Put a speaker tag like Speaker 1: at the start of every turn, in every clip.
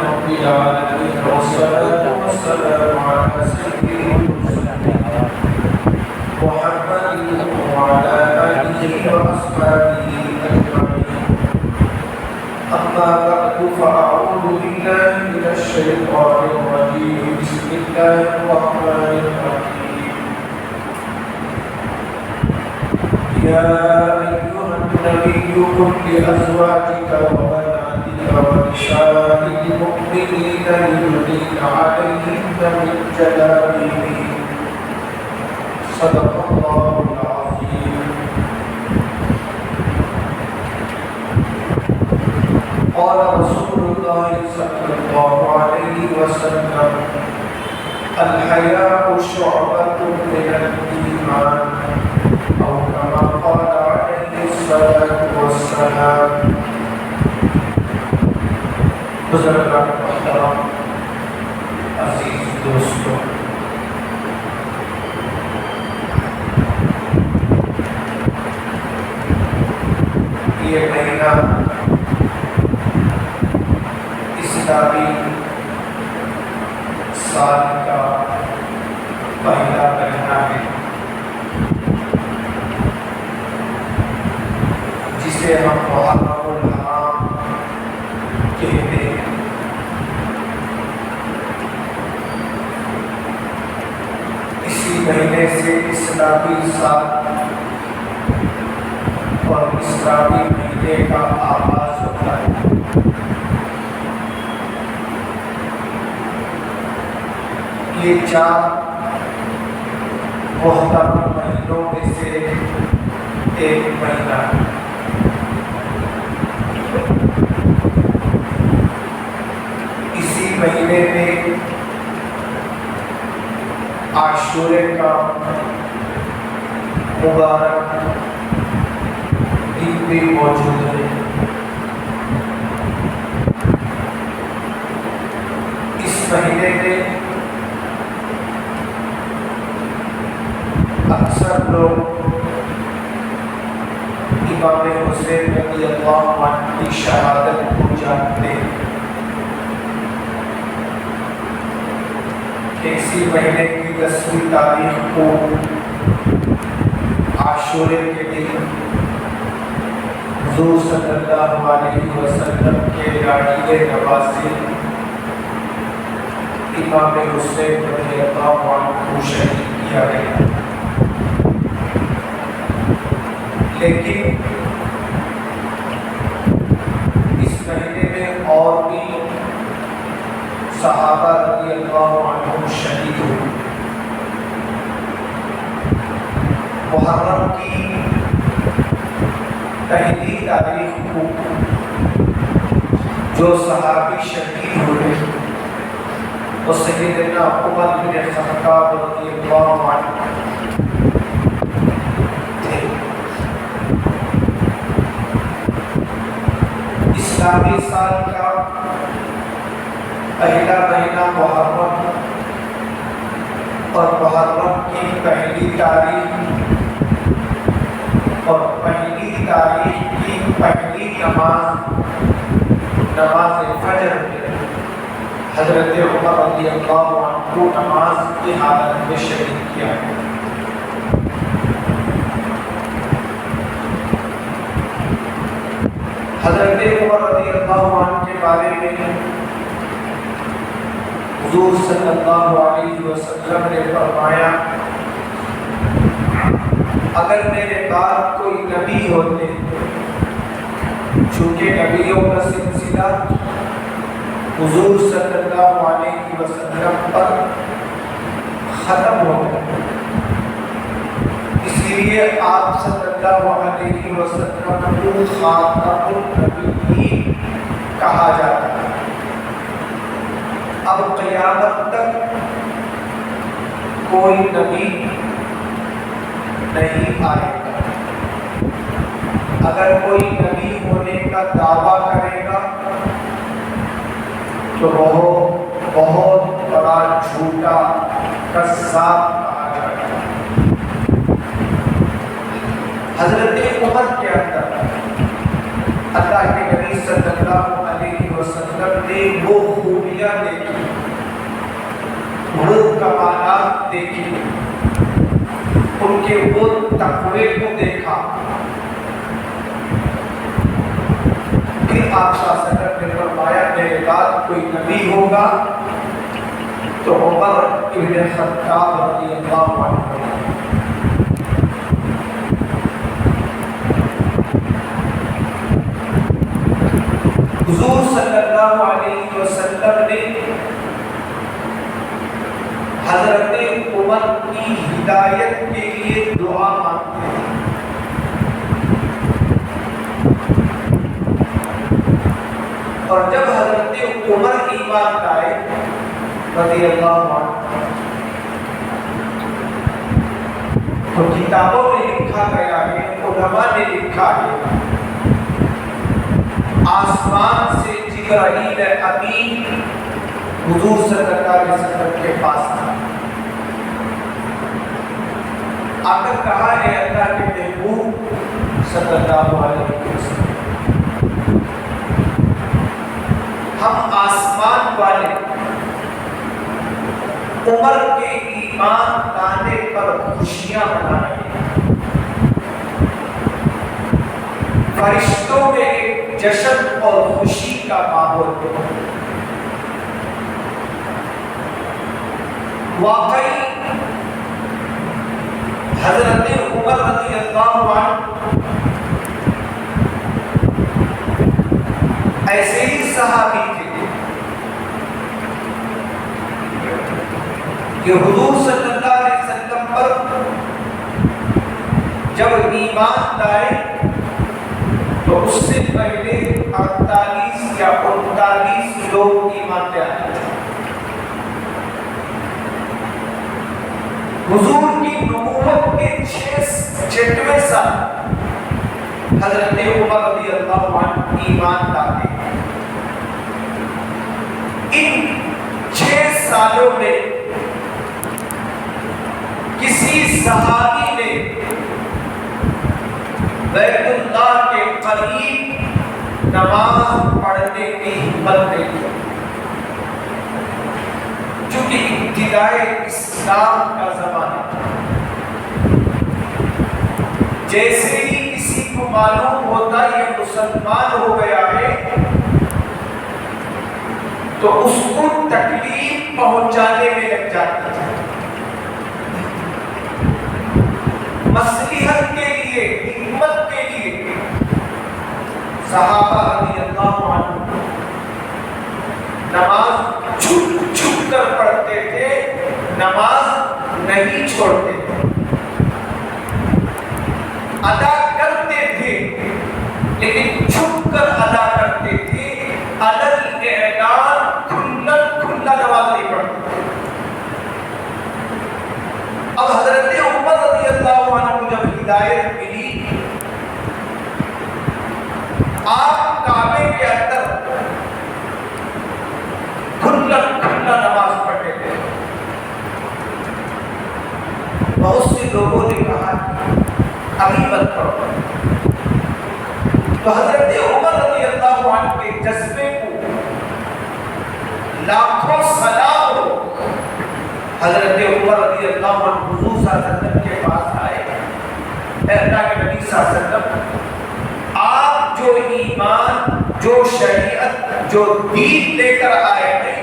Speaker 1: رب العالمين والصلاة والسلام على سيد المرسلين محمد وعلى آله وأصحابه أجمعين. أما بعد فأعوذ بالله من الشيطان الرجيم. بسم الله الرحمن الرحيم. يا أيها النبي قل لأزواجك وبناتك ونساء المؤمنين يدنين عليهن من جلابيبهن. صدق الله العظيم. قال رسول الله صلى الله عليه وسلم: الحياء شعبة من الإيمان، أو كما قال عليه الصلاة والسلام. بزرگان محترم، عزیز دوستوں، یہ مہینہ اسلامی سال کا پہلا مہینہ ہے، جسے ہم محرم الحرام کہتے ہیں۔ اسی مہینے سے اسلامی سال اور اسلامی مہینے کا آغاز ہوتا ہے۔ یہ چار محترم مہینوں میں سے ایک مہینہ ہے۔ اسی مہینے میں عاشورے کا مبارک دن بھی موجود ہے۔ اس مہینے میں اکثر لوگ امام حسین رضی اللہ عنہ کی شہادت کو جانتے ہیں۔ اسی مہینے کی 10ویں تاریخ کو عاشورے کے دن حضور صلی اللہ علیہ وسلم کے لاڈلے نواسے امام حسین رضی اللہ عنہ کو شہید کیا گیا۔ لیکن اس مہینے میں اور بھی صحابہ رضی اللہ عنہم شہید ہوئے۔ محرم کی پہلی تاریخ کو جو صحابی شہید ہوئے وہ سیدنا عمر بن خطاب رضی اللہ عنہ تھے۔ اسلامی سال کا پہلا مہینہ محرم اور محرم کی پہلی تاریخ اور پہلی تاریخ کی پہلی نماز فجر میں حضرت عمر رضی اللہ عنہ کو نماز کی حالت میں شہید کیا گیا۔ حضرت عمر رضی اللہ عنہ کے بارے میں حضور صلی اللہ علیہ وسلم نے فرمایا: اگر میرے بعد کوئی نبی ہوتے، چونکہ نبیوں کا سلسلہ حضور صلی اللہ علیہ وسلم پر ختم ہو گیا، اس لیے آپ صلی اللہ علیہ وسلم کو خاتم النبیین کہا جاتا ہے۔ اب قیامت تک کوئی نبی نہیں آئے گا۔ اگر کوئی نبی ہونے کا دعویٰ کرے گا تو وہ بہت بڑا جھوٹا کذاب کہا جائے گا۔ حضرت عمر کے اندر اللہ کے نبی صلی اللہ علیہ وسلم نے وہ خوبیاں دیکھی، وہ کمالات دیکھی، ان کے وہ تقوی کو دیکھا، پھر آپ صلی اللہ علیہ وسلم نے فرمایا میرے بعد کوئی نبی ہوگا تو عمر ابن خطاب رضی اللہ عنہ۔ حضور صلی اللہ علیہ وسلم نے حضرت عمر کی ہدایت کے لیے دعا مانگتے ہیں۔ اور جب حضرت عمر ایمان لائے رضی اللہ عنہ تو کتابوں میں لکھا گیا ہے، علماء نے لکھا ہے، آسمان سے جبرائیل امین حضور صلی اللہ علیہ وسلم کے پاس تھا، آ کر کہا ہے اللہ کے محبوب صلی اللہ علیہ وسلم، ہم آسمان والے عمر کے ایمان لانے پر خوشیاں منائیں، فرشتوں میں ایک جشن اور خوشی کا ماحول ہے۔ واقعی حضرت عمر رضی اللہ عنہ ایسے ہی صحابی تھے کہ حضور صلی اللہ علیہ وسلم پر جب ایمان لائے تو اس سے پہلے 48 یا 39 لوگ ایمان لے آئے۔ حضور کی نبوت کے 6ویں سال حضرت عمر رضی اللہ عنہ ایمان لاتے۔ ان 6 سالوں میں کسی صحابی نے بیت اللہ کے قریب نماز پڑھنے کی ہمت نہیں کی، چونکہ ابتدائے اسلام کا زمانہ جیسے ہی کسی کو معلوم ہوتا یہ مسلمان ہو گیا ہے تو اس کو تکلیف پہنچانے میں لگ جاتی ہے، مصلحت کے لیے، حکمت کے لیے صحابہ رضی اللہ عنہ نماز چھپ چھپ کر پڑھتے تھے، نماز نہیں چھوڑتے تھے، ادا کرتے تھے لیکن چھپ کر ادا کرتے تھے، علل اعلان کھلا نماز نہیں پڑھتے تھے۔ اب حضرت عمر رضی اللہ عنہ کو جب ہدایت ملی، آپ کعبے کے اندر کھلا نماز پڑھتے تھے۔ بہت سے لوگوں نے کہا ابھی مت پڑھو، تو حضرت عمر رضی اللہ عنہ کے جذبے کو لاکھوں سلام ہو۔ حضرت عمر رضی اللہ عنہ حضور صلی اللہ علیہ وسلم کے پاس آئے، اے اللہ کے نبی صلی اللہ علیہ وسلم، آپ جو ایمان، جو شریعت، جو دین لے کر آئے ہیں،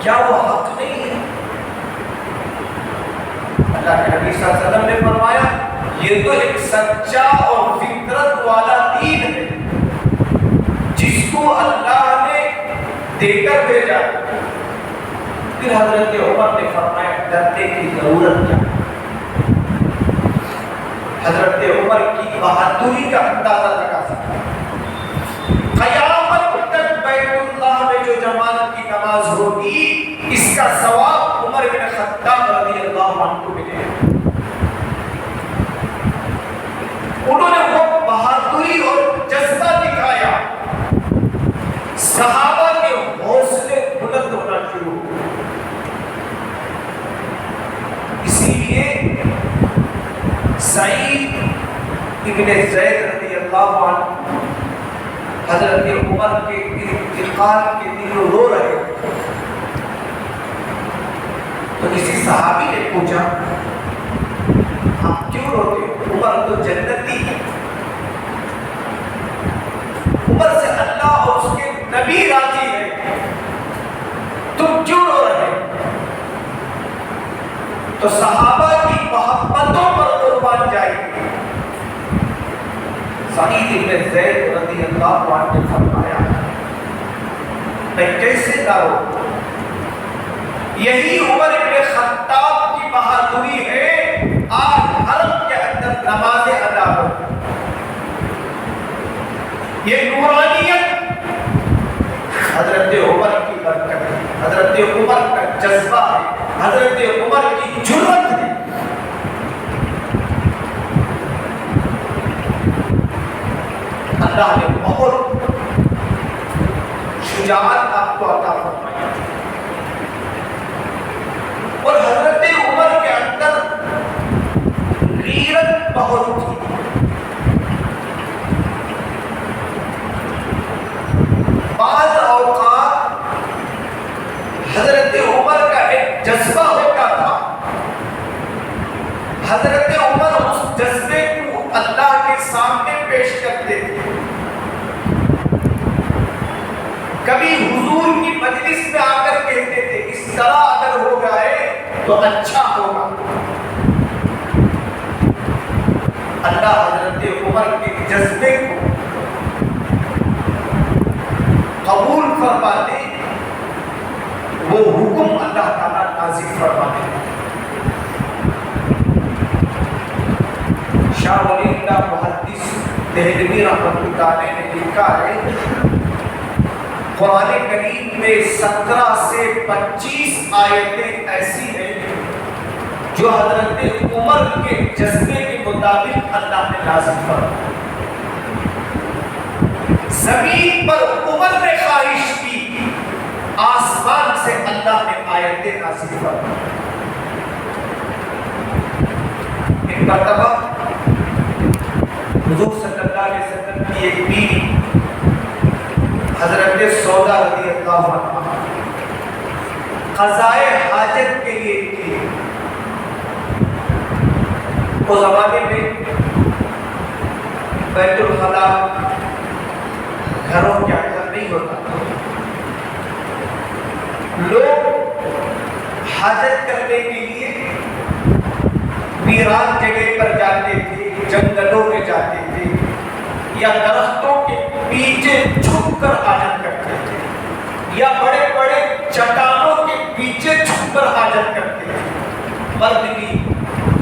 Speaker 1: کیا وہ حق نہیں ہے؟ اللہ کے نبی صلی اللہ علیہ وسلم نے فرمایا یہ تو ایک سچا اور فطرت والا دین ہے جس کو اللہ نے دے کر بھیجا۔ پھر حضرت عمر نے فرمایا ڈرنے کی ضرورت کیا؟ حضرت عمر کی بہادری کا اندازہ لگا سکتا ہے۔ قیامت تک بیت اللہ میں جو جماعت کی نماز ہوگی اس کا ثواب عمر بن خطاب رضی اللہ عنہ کو ملے گا۔ انہوں نے وہ بہادری اور جذبہ دکھایا، صحابہ کے حوصلے بلند ہونا شروع ہوئے۔ اسی لیے سعید ابن زید رضی اللہ عنہ حضرت عمر کے انتقال کے دن رو رہے تھے، کسی صحابی نے پوچھا آپ کیوں روتے ہو؟ عمر تو جنتی ہے، عمر سے اللہ اور اس کے نبی راضی ہے، تم کیوں رو رہے ہو؟ تو صحابہ کی محبتوں پر قربان جائے گی۔ سعید بن زید رضی اللہ عنہ نے فرمایا میں کیسے نہ رو، یہی عمر بن خطاب کی بہادری ہے، آج حرم کے اندر نماز ادا ہو، یہ نورانیت حضرت عمر کی برکت ہے، حضرت عمر کا جذبہ ہے، حضرت عمر کی جرأت ہے۔ اللہ نے بہت شجاعت آپ کو عطا فرمائی اور حضرت عمر کے اندر غیرت بہت تھی۔ بعض اوقات حضرت عمر کا ایک جذبہ ہوتا تھا، حضرت عمر اس جذبے کو اللہ کے سامنے پیش کرتے تھے۔ کبھی حضور کی مجلس میں آ کر کہتے تھے اس طرح اگر ہو جائے تو اچھا ہوگا۔ اللہ حضرت عمر کے جذبے کو قبول فرماتے، وہ حکم اللہ تعالیٰ نازل فرماتے۔ شاہ ولی اللہ محدث دہلوی رحمۃ اللہ علیہ نے لکھا ہے قرآن کریم میں 17 سے 25 آیتیں ایسی ہیں جو حضرت عمر کے جذبے کے مطابق اللہ نے نازل فرمائی۔ زمین پر عمر نے خواہش کی، آسمان سے اللہ نے آیتیں نازل فرمائی۔ ایک مرتبہ حضور صلی اللہ علیہ وسلم کی ایک بیوی حضرت سودا رضی اللہ عنہ قضائے حاجت کے لیے نکلی۔ اس زمانے میں بیت الخلا گھروں کے اندر نہیں ہوتا تھا، لوگ حاجت کرنے کے لیے ویران جگہ پر جاتے تھے، جنگلوں میں جاتے تھے یا درختوں کے پیچھے چھپ کر حاجت کرتے تھے یا بڑے بڑے چٹانوں کے پیچھے چھپ کر حاجت کرتے تھے، مرد بھی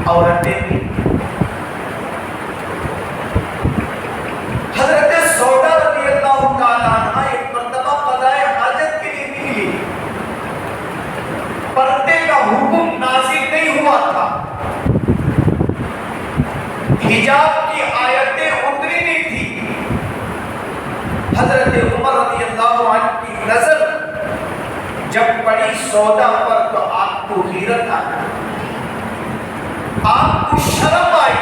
Speaker 1: عورتیں بھی۔ حضرت سودا رضی اللہ تعالیٰ عنہ ایک مرتبہ قضائے حاجت کے لیے نکلی، پردے کا حکم نازل نہیں ہوا تھا، حجاب کی آیتیں اتری نہیں تھی۔ حضرت عمر رضی اللہ عنہ کی نظر جب پڑی سودا پر تو آپ کو غیرت آئی، آپ کو شرم آئی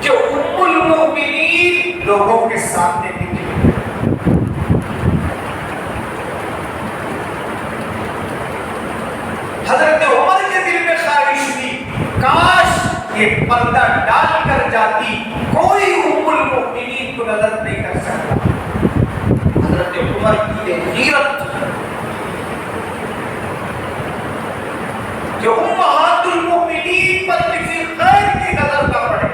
Speaker 1: کہ ام المؤمنین لوگوں کے سامنے نکلی۔ حضرت عمر کے دل میں خواہش تھی کاش یہ پردہ ڈال کر جاتی، کوئی ام المؤمنین کو نظر نہیں کر سکتا۔ حضرت عمر کی یہ غیرت کہ امہات المؤمنین پر کسی غیر کی نظر نہ پڑے۔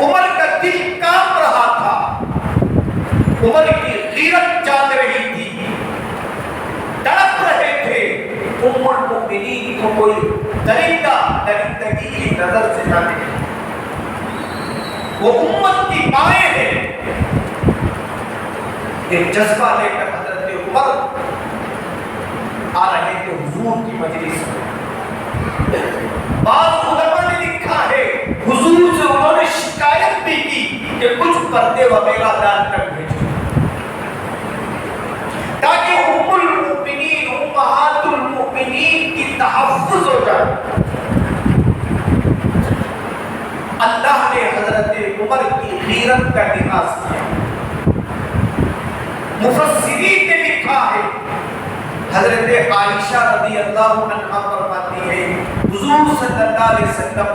Speaker 1: عمر کا دل کانپ رہا تھا، عمر کی غیرت جاگ رہی تھی، تڑپ رہے تھے ام المؤمنین کو کوئی درندہ درندگی کی نظر سے نہ دیکھے۔ وہ امت کی مائیں ہیں۔ ایک جذبہ لے کر حضرت عمر آ رہے تھے حضور کی مجلس میں۔ بعض علماء نے لکھا ہے حضور سے انہوں نے شکایت بھی کی کہ کچھ پردے وغیرہ ڈال کر بھیجو تاکہ ام المؤمنین امہات المؤمنین کی تحفظ ہو جائے۔ اللہ نے حضرت عمر کی غیرت کا لحاظ کیا۔ مفسرین نے لکھا ہے حضرت عائشہ رضی اللہ عنہا فرماتی ہے حضور صلی اللہ علیہ وسلم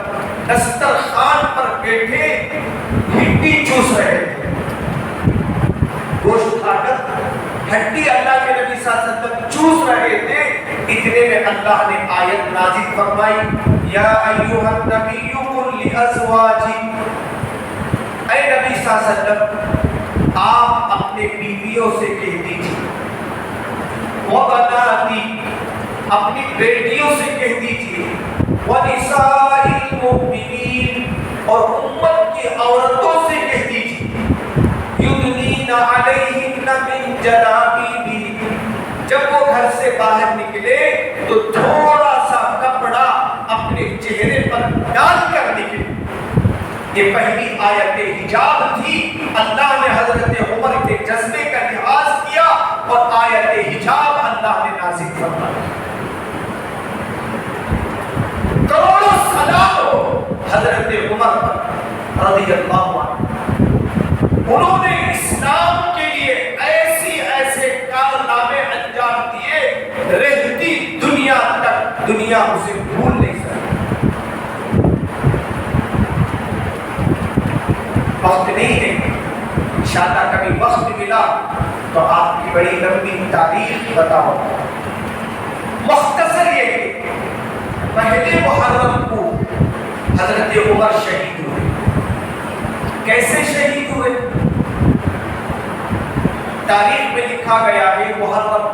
Speaker 1: دسترخوان پر بیٹھے ہڈی چوس رہے تھے، گوشت کھا کر ہڈی اللہ کے نبی صلی اللہ علیہ وسلم چوس رہے تھے۔ اتنے میں اللہ نے آیت نازل فرمائی یا ایھا النبی قل لازواجک، اے نبی صلی اللہ علیہ وسلم آپ اپنے بیویوں سے کہہ دیجیے، وبناتی اپنی بیٹیوں سے کہہ دیجیے، ونساء المؤمنین اور امت کی عورتوں سے کہہ دیجیے، یدنین علیہن من جلابیبہن، جب وہ گھر سے باہر نکلے تو تھوڑا سا کپڑا اپنے چہرے پر ڈال کر نکلے۔ یہ پہلی آیت حجاب تھی، اللہ نے حضرت عمر کے جذبے کا لحاظ کیا اور آیت حجاب اللہ نے نازل فرمائی۔ کروڑوں سلام ہو حضرت عمر رضی اللہ عنہ، انہوں نے اسلام کے لیے ایسے کارنامے انجام دیے، رہتی دنیا تک دنیا اسے بھول نہیں سکتی۔ وقت نہیں ہے، انشاءاللہ کبھی وقت ملا تو آپ کی بڑی لمبی تاریخ بتاؤ۔ مختصر یہ کہ پہلے محرم کو حضرت عمر شہید ہوئے۔ کیسے شہید ہوئے؟ تاریخ میں لکھا گیا ہے محرم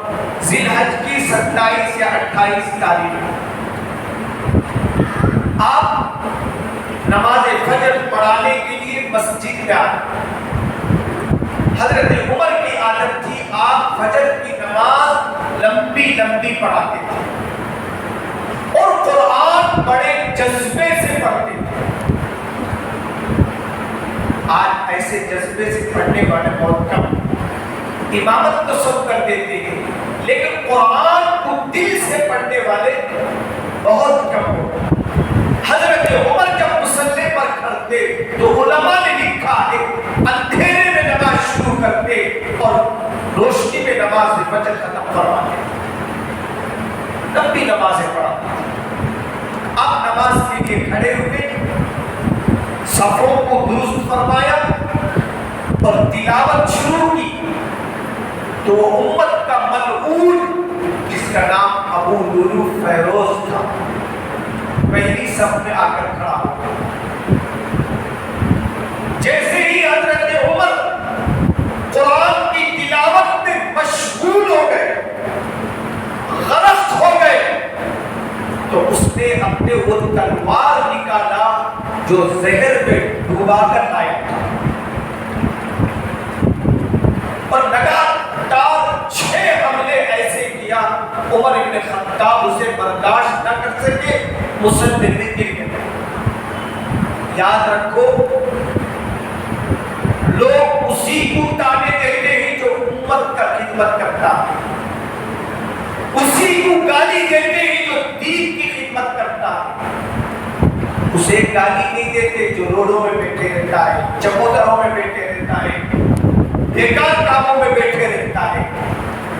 Speaker 1: ذی الحج کی 27 یا 28 تاریخ آپ نماز فجر پڑھانے کے لیے مسجد میں آئے۔ حضرت عمر کی عادت تھی آپ فجر کی نماز لمبی پڑھاتے تھے اور قرآن بڑے جذبے سے پڑھتے تھے۔ آج ایسے جذبے سے پڑھنے والے بہت کم، امامت تو سب کر دیتے ہیں لیکن قرآن کو دل سے پڑھنے والے بہت کم ہو۔ حضرت عمر جب مصلی پر کھڑتے تو علماء نے لکھا ہے اندھیرے میں نماز شروع کرتے اور روشنی میں نماز فجر ختم فرماتے، لمبی نمازیں پڑھاتے۔ اب نماز کے لیے کھڑے ہوئے، صفوں کو درست فرمایا اور تلاوت شروع کی تو وہ امت کا ملعون جس کا نام ابو لولو فیروز تھا پہلی صف میں آ کر کھڑا ہو گیا۔ جیسے ہی حضرت عمر قرآن کی تلاوت میں مشغول ہو گئے، غرق ہو گئے، تو اس نے اپنے وہ تلوار نکالا جو زہر میں ڈوبا کر لایا تھا اور لگاتار 6 حملے ایسے کیا۔ عمر ابن خطاب اسے برداشت نہ کر سکے، مسلم میں گر گئے۔ یاد رکھو لوگ اسی کو تانے دیتے ہیں جو امت کا خدمت کرتا ہے، اسی کو گالی دیتے ہیں جو دین کی خدمت کرتا ہے، اسے گالی نہیں دیتے جو روڈوں میں بیٹھے رہتا ہے، چکوتروں میں بیٹھے رہتا ہے، بیکار کاموں میں بیٹھے رہتا ہے۔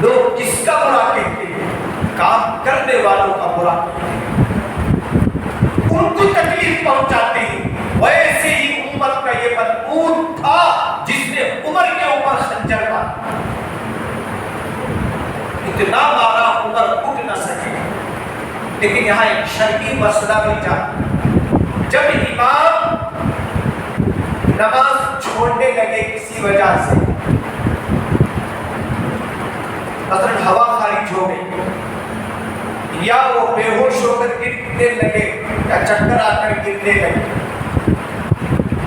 Speaker 1: لوگ کس کا برا کہتے ہیں؟ کام کرنے والوں کا برا کہتے ہیں، ان کو تکلیف پہنچاتے ہیں۔ ویسے ہی امت کا یہ ملعون تھا جس نے عمر کے اوپر خنجر مارا، اتنا مارا عمر اٹھ نہ سکے۔ لیکن یہاں ایک شرعی مسئلہ بھی جاتا، جب امام نماز چھوڑنے لگے کسی وجہ سے، مثلا ہوا خارج ہو گئی یا وہ بے ہوش ہو کر گرنے لگے یا چکر آ کر گرنے لگے،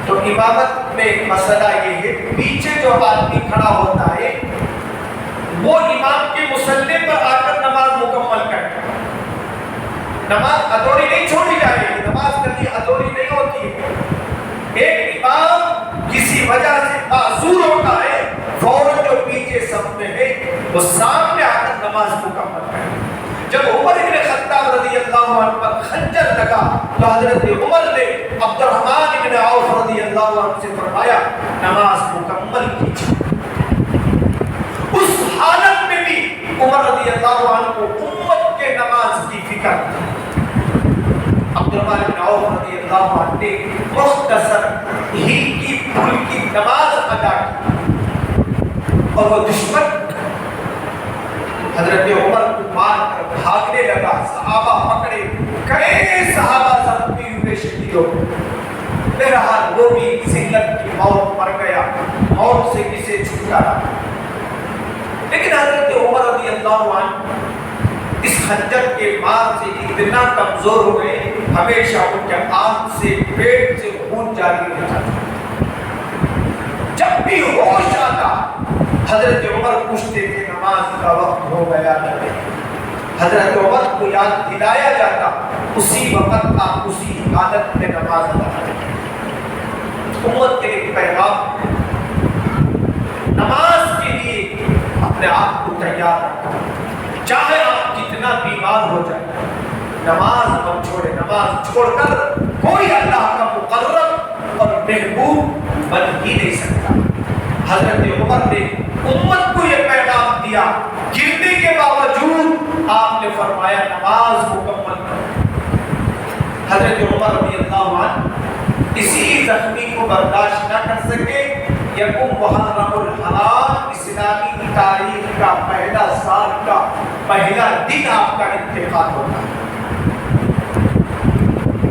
Speaker 1: تو امامت میں مسئلہ یہ ہے پیچھے جو آدمی کھڑا ہوتا ہے وہ امام کے مصلی پر آ کر نماز مکمل کرے۔ نماز ادھوری نہیں چھوڑی جائے گی، نماز کبھی ادھوری نہیں ہوتی ہے۔ ایک امام کسی وجہ سے معذور ہوتا ہے، فوراً جو پیچھے صف میں ہے وہ سامنے آ کر نماز مکمل کرے۔ جب عمر بن خطاب رضی اللہ عنہ پر خنجر لگا تو حضرت عمر نے عبد الرحمن بن عوف رضی اللہ عنہ سے فرمایا نماز مکمل کیجیے۔ اس حالت میں بھی عمر رضی اللہ عنہ اور وہ دشمن حضرت عمر کو مار کر بھاگنے لگا. صحابہ پکڑے, کئی صحابہ زخمی ہوئے, شہید ہو گئے. بہرحال وہ بھی ذلت کی موت مر گیا, موت سے کسے چھٹکارا. لیکن حضرت عمر رضی اللہ عنہ اس خنجر کے مار سے اتنا کمزور ہو گئے, ہمیشہ ان کے آنکھ سے پیٹ سے خون جاری رہتا تھا. جب بھی ہوش آتا حضرت عمر پوچھتے تھے نماز کا وقت ہو گیا نہیں. حضرت عمر کو یاد دلایا جاتا, اسی وقت آپ اسی حالت میں نماز ادا کریں. امت کے ایک پیغام, نماز کے لیے اپنے آپ کو تیار رکھو. چاہے آپ کتنا بیمار ہو جائے, نماز مت چھوڑے. نماز چھوڑ کر کوئی اللہ کا مقرب اور محبوب بن ہی نہیں سکتا. حضرت عمر نے امت کو یہ پیغام دیا, گرنے کے باوجود آپ نے فرمایا نماز مکمل کرو. حضرت عمر رضی اللہ عنہ اسی زخمی کو برداشت نہ کر سکے. یکم محرم الحرام اسلامی تاریخ کا پہلا سال کا پہلا دن آپ کا انتقال ہوتا ہے.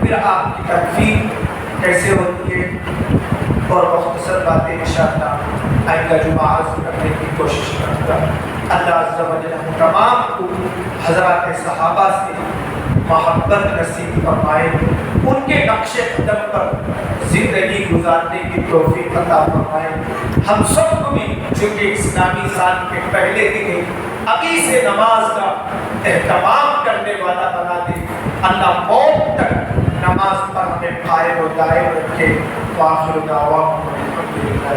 Speaker 1: پھر آپ کی تکفین کیسے ہوتی ہے اور مختصر باتیں انشاءاللہ آئندہ جمعہ عرض کرنے کی کوشش کروں گا. اللہ عز و جل ہم تمام کو حضرات صحابہ سے محبت نصیب فرمائے, ان کے نقش قدم پر زندگی گزارنے کی توفیق عطا فرمائے. ہم سب کو بھی چونکہ اسلامی سال کے پہلے دن ابھی سے نماز کا اہتمام کرنے والا بنا دے. اللہ موت تک نماز پر ہمیں قائم و دائم رکھے. وآخر دعوانا الحمدللہ.